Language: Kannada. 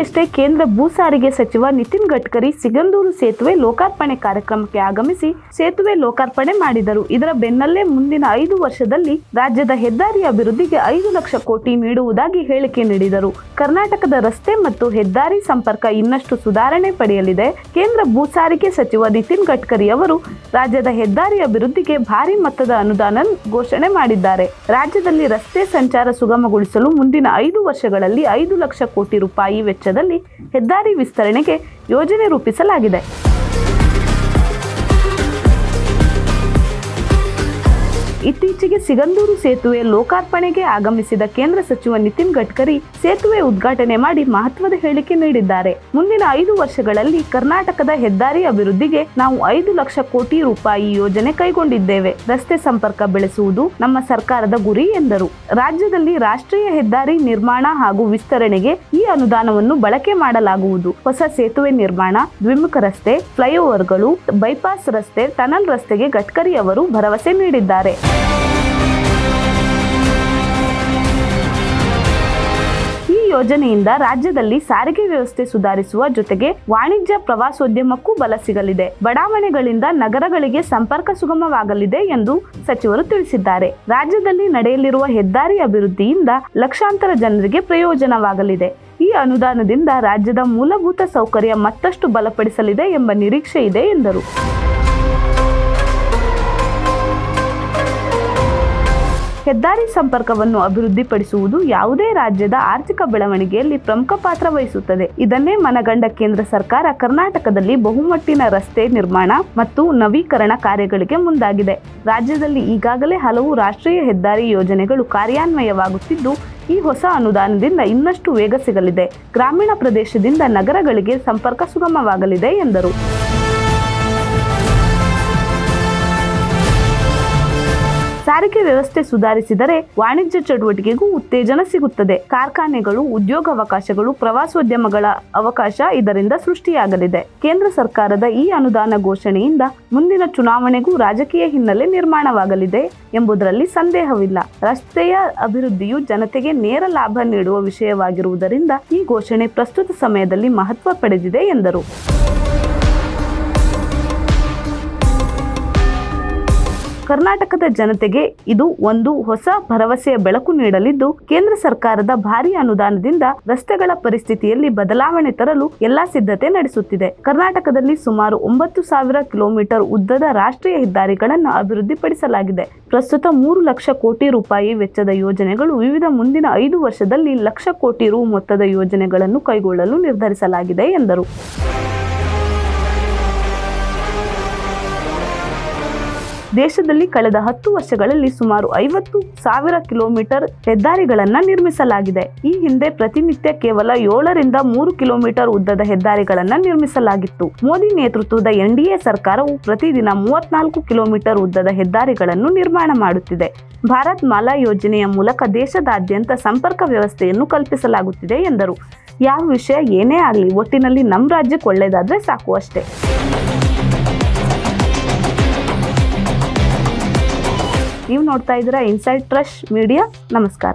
ಇತ್ತೀಚೆಗಷ್ಟೇ ಕೇಂದ್ರ ಭೂ ಸಾರಿಗೆ ಸಚಿವ ನಿತಿನ್ ಗಡ್ಕರಿ ಸಿಗಂದೂರು ಸೇತುವೆ ಲೋಕಾರ್ಪಣೆ ಕಾರ್ಯಕ್ರಮಕ್ಕೆ ಆಗಮಿಸಿ ಸೇತುವೆ ಲೋಕಾರ್ಪಣೆ ಮಾಡಿದರು. ಇದರ ಬೆನ್ನಲ್ಲೇ ಮುಂದಿನ 5 ವರ್ಷದಲ್ಲಿ ರಾಜ್ಯದ ಹೆದ್ದಾರಿ ಅಭಿವೃದ್ಧಿಗೆ 5 ಲಕ್ಷ ಕೋಟಿ ನೀಡುವುದಾಗಿ ಹೇಳಿಕೆ ನೀಡಿದರು. ಕರ್ನಾಟಕದ ರಸ್ತೆ ಮತ್ತು ಹೆದ್ದಾರಿ ಸಂಪರ್ಕ ಇನ್ನಷ್ಟು ಸುಧಾರಣೆ ಪಡೆಯಲಿದೆ. ಕೇಂದ್ರ ಭೂ ಸಾರಿಗೆ ಸಚಿವ ನಿತಿನ್ ಗಡ್ಕರಿ ಅವರು ರಾಜ್ಯದ ಹೆದ್ದಾರಿ ಅಭಿವೃದ್ಧಿಗೆ ಭಾರಿ ಮೊತ್ತದ ಅನುದಾನ ಘೋಷಣೆ ಮಾಡಿದ್ದಾರೆ. ರಾಜ್ಯದಲ್ಲಿ ರಸ್ತೆ ಸಂಚಾರ ಸುಗಮಗೊಳಿಸಲು ಮುಂದಿನ 5 ವರ್ಷಗಳಲ್ಲಿ 5 ಲಕ್ಷ ಕೋಟಿ ರೂಪಾಯಿ ವೆಚ್ಚದಲ್ಲಿ ಹೆದ್ದಾರಿ ವಿಸ್ತರಣೆಗೆ ಯೋಜನೆ ರೂಪಿಸಲಾಗಿದೆ. ಇತ್ತೀಚೆಗೆ ಸಿಗಂದೂರು ಸೇತುವೆ ಲೋಕಾರ್ಪಣೆಗೆ ಆಗಮಿಸಿದ ಕೇಂದ್ರ ಸಚಿವ ನಿತಿನ್ ಗಡ್ಕರಿ ಸೇತುವೆ ಉದ್ಘಾಟನೆ ಮಾಡಿ ಮಹತ್ವದ ಹೇಳಿಕೆ ನೀಡಿದ್ದಾರೆ. ಮುಂದಿನ 5 ವರ್ಷಗಳಲ್ಲಿ ಕರ್ನಾಟಕದ ಹೆದ್ದಾರಿ ಅಭಿವೃದ್ಧಿಗೆ ನಾವು 5 ಲಕ್ಷ ಕೋಟಿ ರೂಪಾಯಿ ಯೋಜನೆ ಕೈಗೊಂಡಿದ್ದೇವೆ. ರಸ್ತೆ ಸಂಪರ್ಕ ಬೆಳೆಸುವುದು ನಮ್ಮ ಸರ್ಕಾರದ ಗುರಿ ಎಂದರು. ರಾಜ್ಯದಲ್ಲಿ ರಾಷ್ಟ್ರೀಯ ಹೆದ್ದಾರಿ ನಿರ್ಮಾಣ ಹಾಗೂ ವಿಸ್ತರಣೆಗೆ ಈ ಅನುದಾನವನ್ನು ಬಳಕೆ ಮಾಡಲಾಗುವುದು. ಹೊಸ ಸೇತುವೆ ನಿರ್ಮಾಣ, ದ್ವಿಮುಖ ರಸ್ತೆ, ಫ್ಲೈಓವರ್ಗಳು, ಬೈಪಾಸ್ ರಸ್ತೆ, ಟನಲ್ ರಸ್ತೆಗೆ ಗಡ್ಕರಿ ಅವರು ಭರವಸೆ ನೀಡಿದ್ದಾರೆ. ಈ ಯೋಜನೆಯಿಂದ ರಾಜ್ಯದಲ್ಲಿ ಸಾರಿಗೆ ವ್ಯವಸ್ಥೆ ಸುಧಾರಿಸುವ ಜೊತೆಗೆ ವಾಣಿಜ್ಯ ಪ್ರವಾಸೋದ್ಯಮಕ್ಕೂ ಬಲ ಸಿಗಲಿದೆ. ಬಡಾವಣೆಗಳಿಂದ ನಗರಗಳಿಗೆ ಸಂಪರ್ಕ ಸುಗಮವಾಗಲಿದೆ ಎಂದು ಸಚಿವರು ತಿಳಿಸಿದ್ದಾರೆ. ರಾಜ್ಯದಲ್ಲಿ ನಡೆಯಲಿರುವ ಹೆದ್ದಾರಿ ಅಭಿವೃದ್ಧಿಯಿಂದ ಲಕ್ಷಾಂತರ ಜನರಿಗೆ ಪ್ರಯೋಜನವಾಗಲಿದೆ. ಈ ಅನುದಾನದಿಂದ ರಾಜ್ಯದ ಮೂಲಭೂತ ಸೌಕರ್ಯ ಮತ್ತಷ್ಟು ಬಲಪಡಿಸಲಿದೆ ಎಂಬ ನಿರೀಕ್ಷೆ ಇದೆ ಎಂದರು. ಹೆದ್ದಾರಿ ಸಂಪರ್ಕವನ್ನು ಅಭಿವೃದ್ಧಿಪಡಿಸುವುದು ಯಾವುದೇ ರಾಜ್ಯದ ಆರ್ಥಿಕ ಬೆಳವಣಿಗೆಯಲ್ಲಿ ಪ್ರಮುಖ ಪಾತ್ರ ವಹಿಸುತ್ತದೆ. ಇದನ್ನೇ ಮನಗಂಡ ಕೇಂದ್ರ ಸರ್ಕಾರ ಕರ್ನಾಟಕದಲ್ಲಿ ಬಹುಮಟ್ಟಿನ ರಸ್ತೆ ನಿರ್ಮಾಣ ಮತ್ತು ನವೀಕರಣ ಕಾರ್ಯಗಳಿಗೆ ಮುಂದಾಗಿದೆ. ರಾಜ್ಯದಲ್ಲಿ ಈಗಾಗಲೇ ಹಲವು ರಾಷ್ಟ್ರೀಯ ಹೆದ್ದಾರಿ ಯೋಜನೆಗಳು ಕಾರ್ಯಾನ್ವಯವಾಗುತ್ತಿದ್ದು, ಈ ಹೊಸ ಅನುದಾನದಿಂದ ಇನ್ನಷ್ಟು ವೇಗ ಸಿಗಲಿದೆ. ಗ್ರಾಮೀಣ ಪ್ರದೇಶದಿಂದ ನಗರಗಳಿಗೆ ಸಂಪರ್ಕ ಸುಗಮವಾಗಲಿದೆ ಎಂದರು. ಸಾರಿಗೆ ವ್ಯವಸ್ಥೆ ಸುಧಾರಿಸಿದರೆ ವಾಣಿಜ್ಯ ಚಟುವಟಿಕೆಗೂ ಉತ್ತೇಜನ ಸಿಗುತ್ತದೆ. ಕಾರ್ಖಾನೆಗಳು, ಉದ್ಯೋಗಾವಕಾಶಗಳು, ಪ್ರವಾಸೋದ್ಯಮಗಳ ಅವಕಾಶ ಇದರಿಂದ ಸೃಷ್ಟಿಯಾಗಲಿದೆ. ಕೇಂದ್ರ ಸರ್ಕಾರದ ಈ ಅನುದಾನ ಘೋಷಣೆಯಿಂದ ಮುಂದಿನ ಚುನಾವಣೆಗೂ ರಾಜಕೀಯ ಹಿನ್ನೆಲೆ ನಿರ್ಮಾಣವಾಗಲಿದೆ ಎಂಬುದರಲ್ಲಿ ಸಂದೇಹವಿಲ್ಲ. ರಸ್ತೆಯ ಅಭಿವೃದ್ಧಿಯು ಜನತೆಗೆ ನೇರ ಲಾಭ ನೀಡುವ ವಿಷಯವಾಗಿರುವುದರಿಂದ ಈ ಘೋಷಣೆ ಪ್ರಸ್ತುತ ಸಮಯದಲ್ಲಿ ಮಹತ್ವ ಪಡೆದಿದೆ ಎಂದರು. ಕರ್ನಾಟಕದ ಜನತೆಗೆ ಇದು ಒಂದು ಹೊಸ ಭರವಸೆಯ ಬೆಳಕು ನೀಡಲಿದ್ದು, ಕೇಂದ್ರ ಸರ್ಕಾರದ ಭಾರಿ ಅನುದಾನದಿಂದ ರಸ್ತೆಗಳ ಪರಿಸ್ಥಿತಿಯಲ್ಲಿ ಬದಲಾವಣೆ ತರಲು ಎಲ್ಲಾ ಸಿದ್ಧತೆ ನಡೆಸುತ್ತಿದೆ. ಕರ್ನಾಟಕದಲ್ಲಿ ಸುಮಾರು 9,000 ಕಿಲೋಮೀಟರ್ ಉದ್ದದ ರಾಷ್ಟ್ರೀಯ ಹೆದ್ದಾರಿಗಳನ್ನು ಅಭಿವೃದ್ಧಿಪಡಿಸಲಾಗಿದೆ. ಪ್ರಸ್ತುತ 3 ಲಕ್ಷ ಕೋಟಿ ರೂಪಾಯಿ ವೆಚ್ಚದ ಯೋಜನೆಗಳು ವಿವಿಧ ಮುಂದಿನ 5 ವರ್ಷದಲ್ಲಿ ಲಕ್ಷ ಕೋಟಿ ರು ಮೊತ್ತದ ಯೋಜನೆಗಳನ್ನು ಕೈಗೊಳ್ಳಲು ನಿರ್ಧರಿಸಲಾಗಿದೆ ಎಂದರು. ದೇಶದಲ್ಲಿ ಕಳೆದ 10 ವರ್ಷಗಳಲ್ಲಿ ಸುಮಾರು 50,000 ಕಿಲೋಮೀಟರ್ ಹೆದ್ದಾರಿಗಳನ್ನು ನಿರ್ಮಿಸಲಾಗಿದೆ. ಈ ಹಿಂದೆ ಪ್ರತಿನಿತ್ಯ ಕೇವಲ 7 ರಿಂದ 3 ಕಿಲೋಮೀಟರ್ ಉದ್ದದ ಹೆದ್ದಾರಿಗಳನ್ನು ನಿರ್ಮಿಸಲಾಗಿತ್ತು. ಮೋದಿ ನೇತೃತ್ವದ NDA ಸರ್ಕಾರವು ಪ್ರತಿದಿನ 34 ಕಿಲೋಮೀಟರ್ ಉದ್ದದ ಹೆದ್ದಾರಿಗಳನ್ನು ನಿರ್ಮಾಣ ಮಾಡುತ್ತಿದೆ. ಭಾರತ್ ಮಾಲಾ ಯೋಜನೆಯ ಮೂಲಕ ದೇಶದಾದ್ಯಂತ ಸಂಪರ್ಕ ವ್ಯವಸ್ಥೆಯನ್ನು ಕಲ್ಪಿಸಲಾಗುತ್ತಿದೆ ಎಂದರು. ಯಾವ ವಿಷಯ ಏನೇ ಆಗಲಿ, ಒಟ್ಟಿನಲ್ಲಿ ನಮ್ಮ ರಾಜ್ಯಕ್ಕೆ ಒಳ್ಳೆಯದಾದ್ರೆ ಸಾಕು ಅಷ್ಟೇ. ನೀವು ನೋಡ್ತಾ ಇದ್ದೀರಾ ಇನ್ಸೈಡ್ ಟ್ರಸ್ಟ್ ಮೀಡಿಯಾ. ನಮಸ್ಕಾರ.